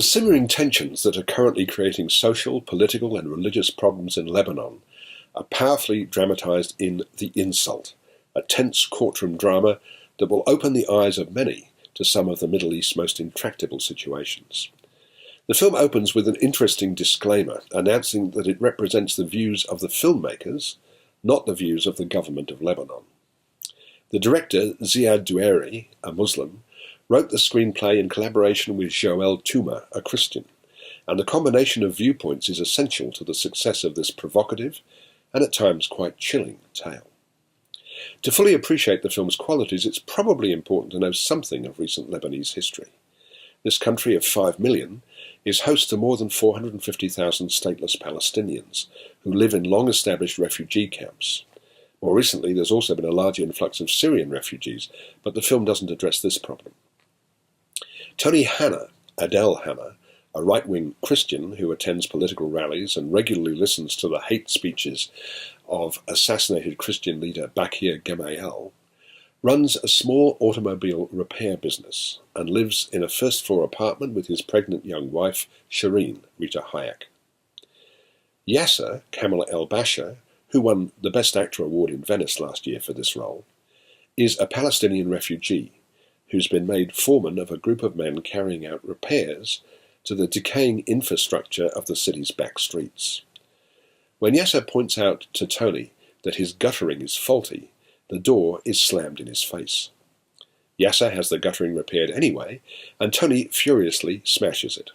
The simmering tensions that are currently creating social, political and religious problems in Lebanon are powerfully dramatized in The Insult, a tense courtroom drama that will open the eyes of many to some of the Middle East's most intractable situations. The film opens with an interesting disclaimer announcing that it represents the views of the filmmakers, not the views of the government of Lebanon. The director, Ziad Doueri, a Muslim, wrote the screenplay in collaboration with Joel Touma, a Christian, and the combination of viewpoints is essential to the success of this provocative and at times quite chilling tale. To fully appreciate the film's qualities, it's probably important to know something of recent Lebanese history. This country of 5 million is host to more than 450,000 stateless Palestinians who live in long-established refugee camps. More recently, there's also been a large influx of Syrian refugees, but the film doesn't address this problem. Tony Hanna, Adel Hanna, a right-wing Christian who attends political rallies and regularly listens to the hate speeches of assassinated Christian leader Bakir Gemayel, runs a small automobile repair business and lives in a first-floor apartment with his pregnant young wife, Shireen Rita Hayek. Yasser Kamal El-Basha, who won the Best Actor award in Venice last year for this role, is a Palestinian refugee who's been made foreman of a group of men carrying out repairs to the decaying infrastructure of the city's back streets. When Yasser points out to Tony that his guttering is faulty, the door is slammed in his face. Yasser has the guttering repaired anyway, and Tony furiously smashes it.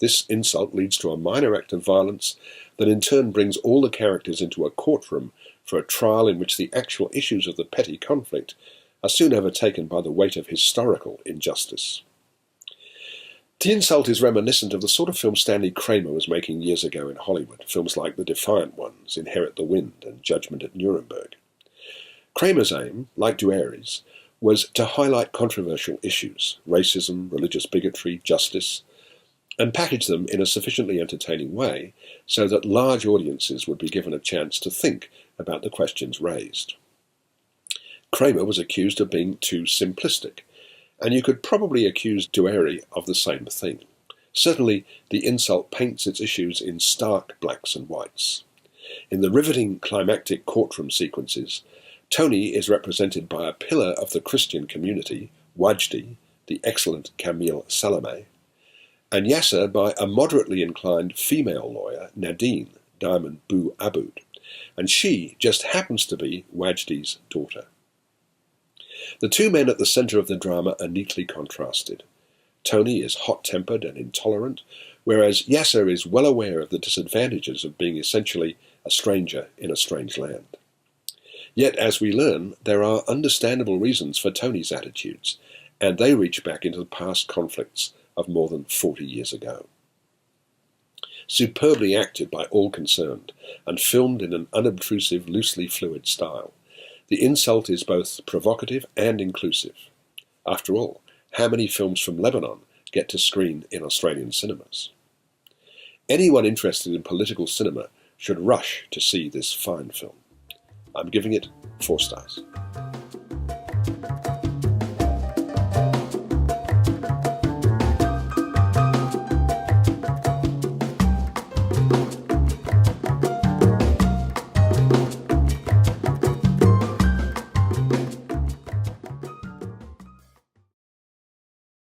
This insult leads to a minor act of violence that in turn brings all the characters into a courtroom for a trial in which the actual issues of the petty conflict are soon overtaken by the weight of historical injustice. The Insult is reminiscent of the sort of film Stanley Kramer was making years ago in Hollywood, films like The Defiant Ones, Inherit the Wind, and Judgment at Nuremberg. Kramer's aim, like Doueri's, was to highlight controversial issues, racism, religious bigotry, justice, and package them in a sufficiently entertaining way so that large audiences would be given a chance to think about the questions raised. Kramer was accused of being too simplistic, and you could probably accuse Doueri of the same thing. Certainly, The Insult paints its issues in stark blacks and whites. In the riveting climactic courtroom sequences, Tony is represented by a pillar of the Christian community, Wajdi, the excellent Camille Salameh, and Yasser by a moderately inclined female lawyer, Nadine, Diamond Bou Aboud, and she just happens to be Wajdi's daughter. The two men at the centre of the drama are neatly contrasted. Tony is hot-tempered and intolerant, whereas Yasser is well aware of the disadvantages of being essentially a stranger in a strange land. Yet, as we learn, there are understandable reasons for Tony's attitudes, and they reach back into the past conflicts of more than 40 years ago. Superbly acted by all concerned, and filmed in an unobtrusive, loosely fluid style, The Insult is both provocative and inclusive. After all, how many films from Lebanon get to screen in Australian cinemas? Anyone interested in political cinema should rush to see this fine film. I'm giving it 4 stars.